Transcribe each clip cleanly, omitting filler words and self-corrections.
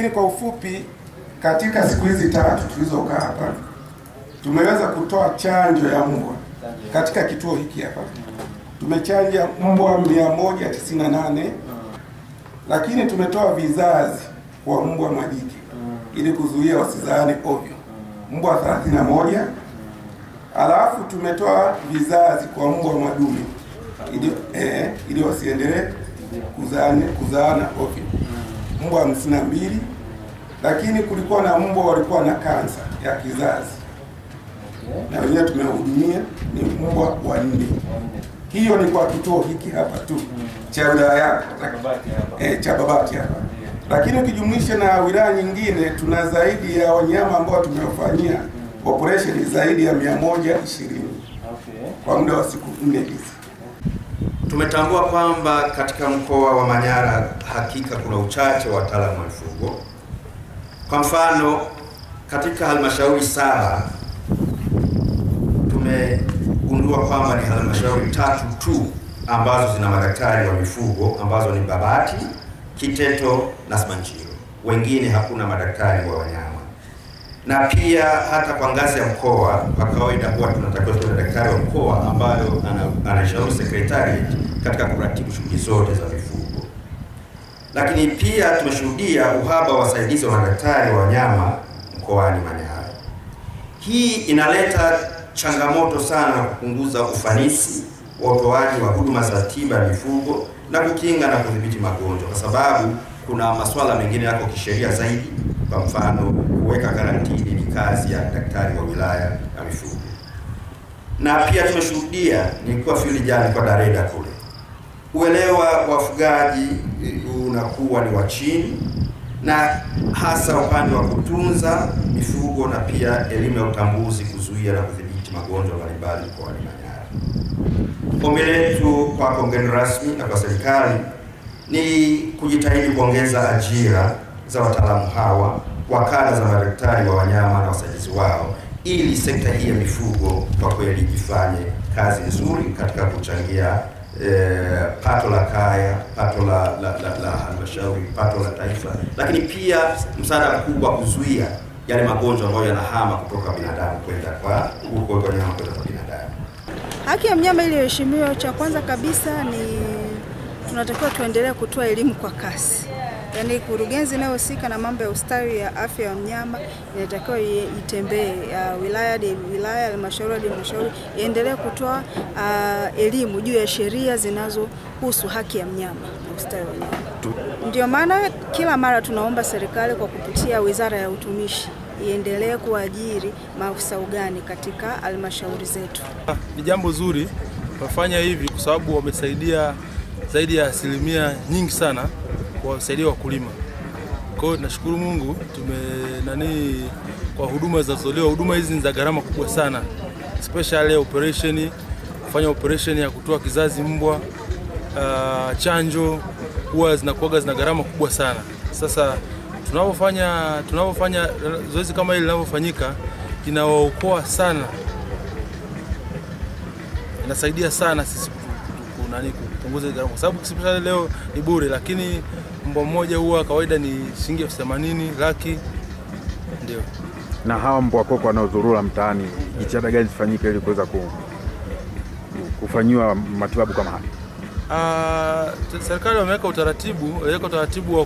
Lakini kwa ufupi, katika siku hizi 3 tulizokaa hapa, tumeweza kutoa chanjo ya mbwa katika kituo hiki hapa. Tumechanja mbwa 198, lakini tumetoa vizazi kwa mbwa majike ili kuzuia wasizaane ovyo, mbwa 31. Alafu tumetoa vizazi kwa mbwa madume ili wasiendelee kuzaana ovyo, mbwa 52. Lakini kulikuwa na mbwa walikuwa na kansa ya kizazi, na wenyewe tumehudumia, ni mbwa 4. Hiyo ni kwa kituo hiki hapa tu cha wilaya cha Babati hapa. Lakini ukijumlisha na wilaya nyingine, tuna zaidi ya wanyama ambao tumewafanyia operation zaidi ya 120 kwa muda wa siku 4 hizi. Tumetambua kwamba katika mkoa wa Manyara hakika kuna uchache wa wataalamu wa mifugo. Kwa mfano, katika halmashauri 7 tumegundua kwamba ni halmashauri 3 tu ambazo zina madaktari wa mifugo, ambazo ni Babati, Kiteto na Simanjiro. Wengine hakuna madaktari wa wanyama. Na pia hata kwa ngazi ya mkoa, kwa kawaida huwa tunatakiwa tuwe na daktari wa mkoa ambayo anashauri secretariat katika kuratibu shughuli zote za mifugo. Lakini pia tumeshuhudia uhaba wa wasaidizi wa madaktari wa wanyama mkoani Manyara. Hii inaleta changamoto sana na kupunguza ufanisi wa utoaji wa huduma za tiba ya mifugo na kukinga na kudhibiti magonjwa, kwa sababu kuna masuala mengine yako kisheria zaidi. Kwa mfano, kuweka karantini ni kazi ya daktari wa wilaya ya mifugo. Na pia tumeshuhudia, nilikuwa field jana kwa Dareda kule, uelewa wa wafugaji unakuwa ni wa chini, na hasa upande wa kutunza mifugo na pia elimu ya utambuzi, kuzuia na kudhibiti magonjwa mbalimbali kwa Manyara. Ombi letu kwa mgeni rasmi na kwa serikali ni kujitahidi kuongeza ajira za wataalamu hawa, wakala za madaktari wa wanyama na wasaidizi wao, ili sekta hii ya mifugo kwa kweli ifanye kazi nzuri katika kuchangia pato la kaya, pato la halmashauri, pato la taifa, lakini pia msaada mkubwa kuzuia yale magonjwa ambayo yanahama kutoka binadamu kwenda kwa wanyama kwenda kwa binadamu. Haki ya mnyama iliyoheshimiwa, cha kwanza kabisa ni tunatakiwa tuendelee kutoa elimu kwa kasi. Yaani kurugenzi inayohusika na mambo ya ustawi ya afya ya mnyama inatakiwa itembee wilaya hadi wilaya, halmashauri hadi halmashauri, iendelee kutoa elimu juu ya sheria zinazohusu haki ya mnyama na ustawi wa mnyama. Ndio maana kila mara tunaomba serikali kwa kupitia Wizara ya Utumishi iendelee kuajiri maafisa ugani katika halmashauri zetu. Ni jambo zuri wafanya hivi kwa sababu wamesaidia zaidi ya asilimia nyingi sana kuwasaidia wakulima. Kwa hiyo tunashukuru Mungu kwa huduma zinazotolewa. Huduma hizi ni za gharama kubwa sana, especially kufanya operation ya kutoa kizazi mbwa, chanjo, huwa zina gharama kubwa sana. Sasa tunapofanya zoezi kama hili linalofanyika, inawaokoa sana, inasaidia sana sisi kupunguza gharama, kwa sababu especially leo ni bure, lakini mbwa mmoja huwa kawaida ni shilingi 80,000 laki. Ndio. Na hawa mbwa koko wanaozurura mtaani, jitihada gani zifanyike ili kuweza kufanyiwa matibabu kama haya? Serikali wameweka utaratibu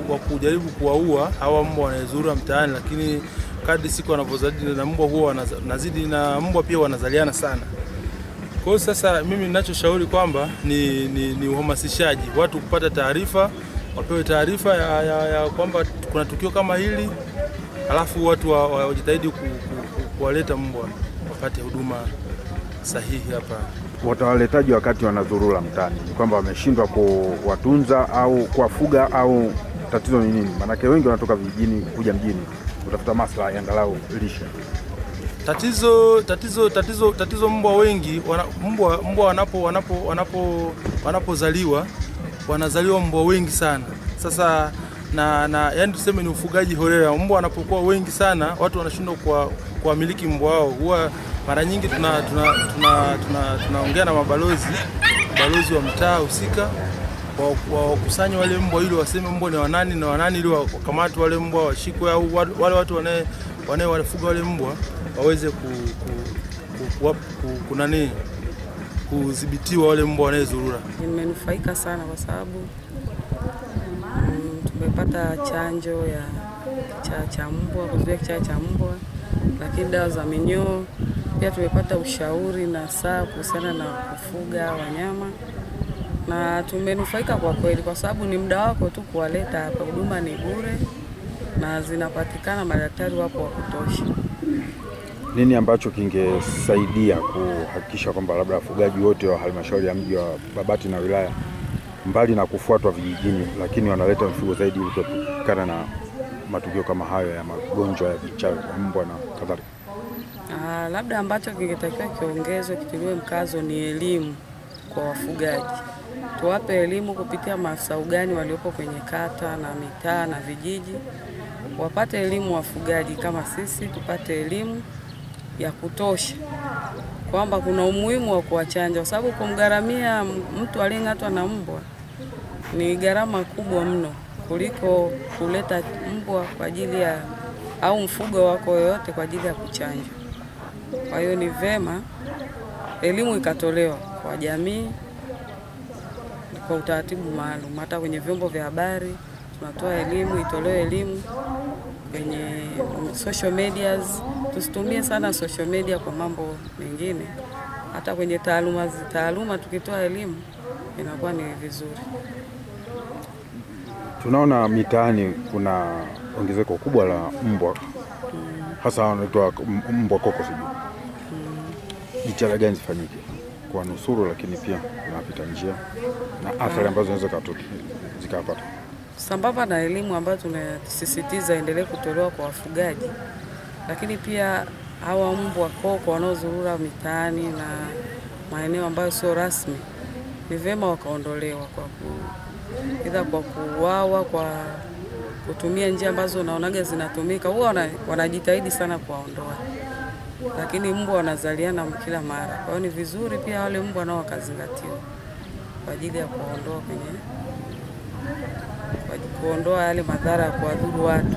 wa kujaribu kuwaua hawa mbwa wanazurura mtaani, lakini kadri siku wanavyozidi na mbwa huwa wanazidi, na mbwa pia wanazaliana sana. Kwa hiyo sasa mimi ninachoshauri kwamba ni uhamasishaji, watu kupata taarifa, wapewe taarifa ya kwamba kuna tukio kama hili, alafu watu wajitahidi kuwaleta mbwa wapate huduma sahihi hapa. Watawaletaji wakati wanazurura mtaani, ni kwamba wameshindwa kuwatunza au kuwafuga, au tatizo ni nini? Maana wengi wanatoka vijijini kuja mjini kutafuta maslahi angalau lishe. Tatizo mbwa wengi mbwa wanapozaliwa wanazaliwa mbwa wengi sana. Sasa yani tuseme ni ufugaji holela. Mbwa wanapokuwa wengi sana, watu wanashindwa kuwamiliki mbwa wao. Huwa mara nyingi tunaongea na balozi wa mtaa husika, wakusanye wale mbwa ili waseme mbwa ni wanani na wanani, ili wakamate wale mbwa, washikwe, au wale watu wanafuga wale mbwa waweze kudhibitiwa wale mbwa wanayezurura. Nimenufaika sana kwa sababu tumepata chanjo ya kichaa cha mbwa, kuzuia kichaa cha mbwa, lakini dawa za minyoo pia tumepata ushauri na saa kuhusiana na kufuga wanyama, na tumenufaika kwa kweli, kwa sababu ni muda wako tu kuwaleta hapa, huduma ni bure na zinapatikana, madaktari wapo wa kutosha. Nini ambacho kingesaidia kuhakikisha kwamba labda wafugaji wote wa halmashauri ya mji wa Babati na wilaya, mbali na kufuatwa vijijini, lakini wanaleta mifugo zaidi ili kuepukana na matukio kama hayo ya magonjwa ya vichaa vya mbwa na kadhalika? Labda ambacho kingetakiwa kiongezwe, kitiliwe mkazo ni elimu kwa wafugaji. Tuwape elimu kupitia maafisa ugani waliopo kwenye kata na mitaa na vijiji. Wapate elimu wafugaji kama sisi, tupate elimu ya kutosha kwamba kuna umuhimu wa kuwachanja, kwa sababu kumgharamia mtu aliyeng'atwa na mbwa ni gharama kubwa mno kuliko kuleta mbwa kwa ajili ya au mfugo wako yoyote kwa ajili ya kuchanja. Kwa hiyo ni vema elimu ikatolewa kwa jamii kwa utaratibu maalum. Hata kwenye vyombo vya habari tunatoa elimu, itolewe elimu kwenye social medias. Tusitumie sana social media kwa mambo mengine. Hata kwenye taaluma tukitoa elimu inakuwa ni vizuri. Tunaona mitaani kuna ongezeko kubwa la mbwa, hasa wanaitwa mbwa koko sijui. Jitihada gani zifanyike kwa nusuru, lakini pia napita njia na athari ambazo zinaweza zikapata? Sambamba na elimu ambayo tunasisitiza endelee kutolewa kwa wafugaji, lakini pia hawa mbwa koko wanaozurura mitaani na maeneo ambayo sio rasmi ni vema wakaondolewa kwa kuuawa, kwa kutumia njia ambazo naonaga zinatumika. Huwa wanajitahidi sana kuwaondoa, lakini mbwa wanazaliana kila mara. Kwa hiyo ni vizuri pia wale mbwa nao wakazingatiwa kwa ajili ya kuondoa yale madhara ya kuwadhuru watu.